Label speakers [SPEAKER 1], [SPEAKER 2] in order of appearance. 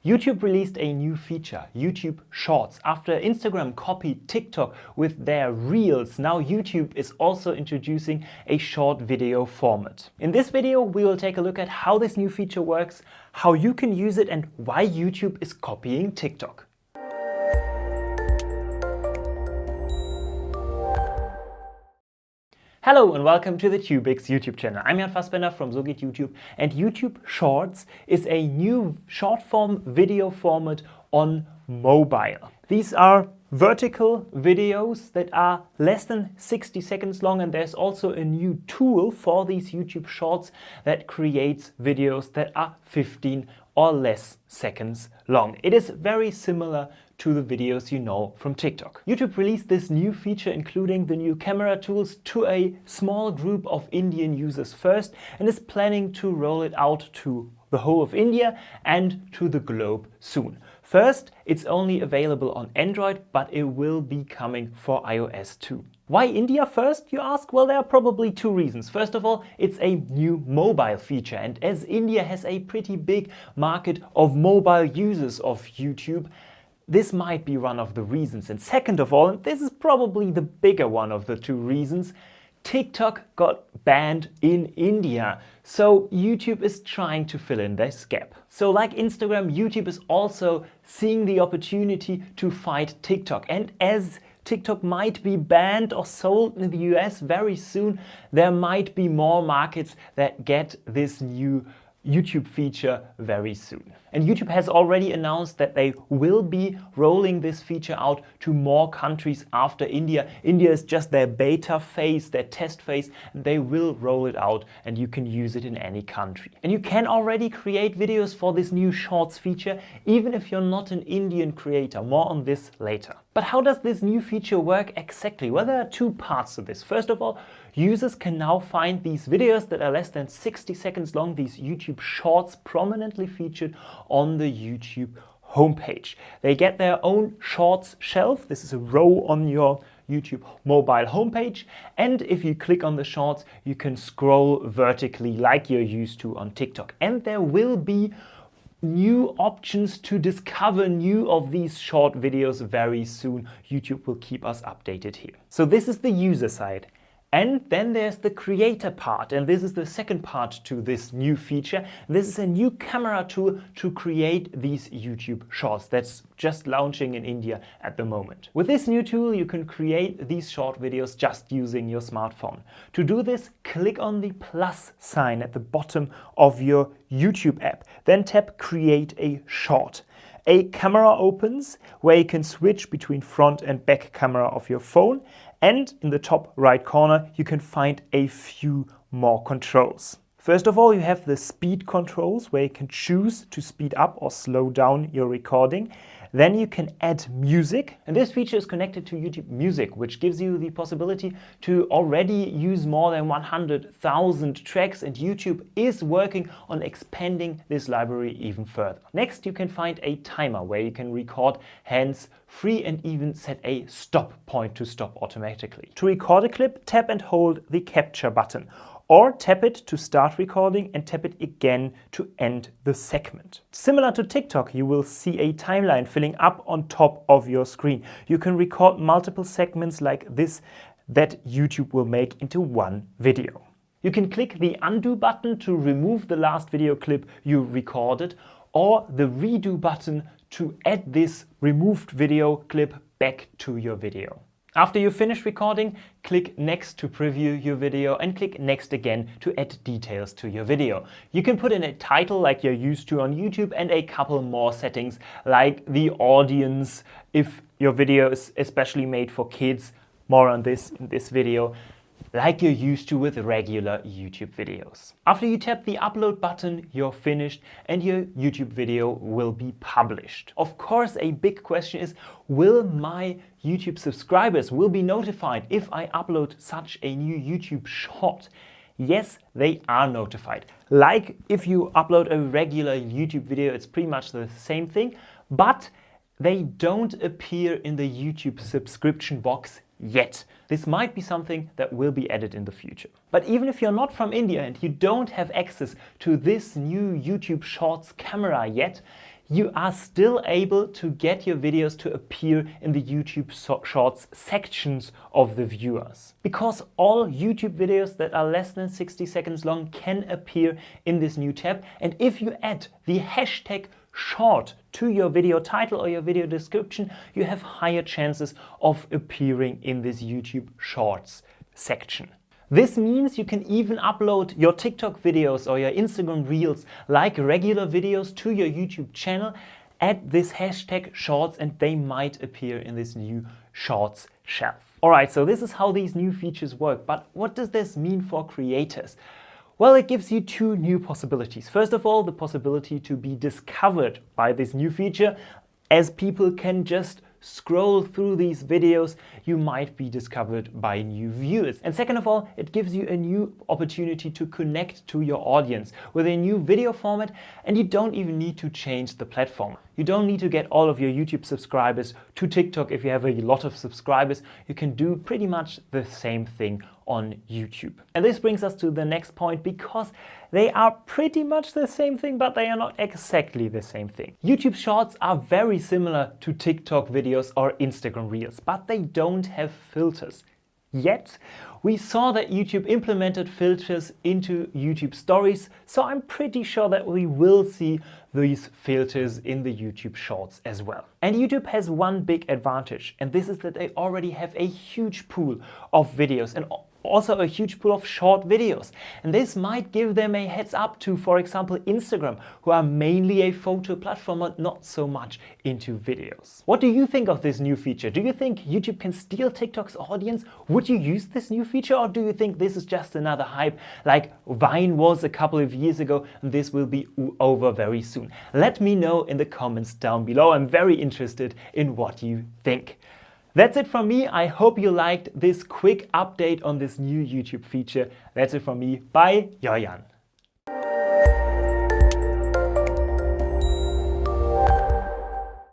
[SPEAKER 1] YouTube released a new feature, YouTube Shorts. After Instagram copied TikTok with their Reels, now YouTube is also introducing a short video format. In this video, we will take a look at how this new feature works, how you can use it, and why YouTube is copying TikTok. Hello and welcome to the tubics YouTube channel. I'm Jan Fassbender from So geht YouTube, and YouTube Shorts is a new short form video format on mobile. These are vertical videos that are less than 60 seconds long, and there's also a new tool for these YouTube Shorts that creates videos that are 15 or less seconds long. It is very similar to the videos you know from TikTok. YouTube released this new feature, including the new camera tools, to a small group of Indian users first, and is planning to roll it out to the whole of India and to the globe soon. First, it's only available on Android, but it will be coming for iOS too. Why India first, you ask? Well, there are probably two reasons. First of all, it's a new mobile feature, and as India has a pretty big market of mobile users of YouTube, this might be one of the reasons. And second of all, and this is probably the bigger one of the two reasons, TikTok got banned in India, so YouTube is trying to fill in this gap. So like Instagram, YouTube is also seeing the opportunity to fight TikTok. And as TikTok might be banned or sold in the US very soon, there might be more markets that get this new YouTube feature very soon. And YouTube has already announced that they will be rolling this feature out to more countries after India. India is just their beta phase, their test phase, and they will roll it out and you can use it in any country. And you can already create videos for this new Shorts feature, even if you're not an Indian creator. More on this later. But how does this new feature work exactly? Well, there are two parts to this. First of all, users can now find these videos that are less than 60 seconds long, these YouTube Shorts, prominently featured on the YouTube homepage. They get their own Shorts shelf. This is a row on your YouTube mobile homepage, and if you click on the Shorts, you can scroll vertically like you're used to on TikTok. And there will be new options to discover new of these short videos very soon. YouTube will keep us updated here. So this is the user side. And then there's the creator part, and this is the second part to this new feature. This is a new camera tool to create these YouTube Shorts that's just launching in India at the moment. With this new tool, you can create these short videos just using your smartphone. To do this, click on the plus sign at the bottom of your YouTube app. Then tap Create a Short. A camera opens where you can switch between front and back camera of your phone, and in the top right corner you can find a few more controls. First of all, you have the speed controls where you can choose to speed up or slow down your recording. Then you can add music, and this feature is connected to YouTube Music, which gives you the possibility to already use more than 100,000 tracks, and YouTube is working on expanding this library even further. Next, you can find a timer where you can record hands-free and even set a stop point to stop automatically. To record a clip, tap and hold the capture button, or tap it to start recording and tap it again to end the segment. Similar to TikTok, you will see a timeline filling up on top of your screen. You can record multiple segments like this that YouTube will make into one video. You can click the undo button to remove the last video clip you recorded, or the redo button to add this removed video clip back to your video. After you finish recording, click Next to preview your video and click Next again to add details to your video. You can put in a title like you're used to on YouTube and a couple more settings like the audience, if your video is especially made for kids, more on this in this video, like you're used to with regular YouTube videos. After you tap the upload button, you're finished and your YouTube video will be published. Of course, a big question is, will my YouTube subscribers will be notified if I upload such a new YouTube Short? Yes, they are notified. Like if you upload a regular YouTube video, it's pretty much the same thing, but they don't appear in the YouTube subscription box yet. This might be something that will be added in the future. But even if you're not from India and you don't have access to this new YouTube Shorts camera yet, you are still able to get your videos to appear in the YouTube Shorts sections of the viewers. Because all YouTube videos that are less than 60 seconds long can appear in this new tab. And if you add the hashtag short to your video title or your video description, you have higher chances of appearing in this YouTube Shorts section. This means you can even upload your TikTok videos or your Instagram Reels like regular videos to your YouTube channel, add this hashtag shorts, and they might appear in this new Shorts shelf. Alright, so this is how these new features work, but what does this mean for creators? Well, it gives you two new possibilities. First of all, the possibility to be discovered by this new feature, as people can just scroll through these videos, you might be discovered by new viewers. And second of all, it gives you a new opportunity to connect to your audience with a new video format, and you don't even need to change the platform. You don't need to get all of your YouTube subscribers to TikTok if you have a lot of subscribers. You can do pretty much the same thing on YouTube. And this brings us to the next point, because they are pretty much the same thing, but they are not exactly the same thing. YouTube Shorts are very similar to TikTok videos or Instagram Reels, but they don't have filters. Yet, we saw that YouTube implemented filters into YouTube Stories, so I'm pretty sure that we will see these filters in the YouTube Shorts as well. And YouTube has one big advantage, and this is that they already have a huge pool of videos and also a huge pool of short videos. And this might give them a heads up to, for example, Instagram, who are mainly a photo platform and not so much into videos. What do you think of this new feature? Do you think YouTube can steal TikTok's audience? Would you use this new feature, or do you think this is just another hype like Vine was a couple of years ago and this will be over very soon? Let me know in the comments down below. I'm very interested in what you think. That's it from me. I hope you liked this quick update on this new YouTube feature. That's it from me. Bye, your Jan.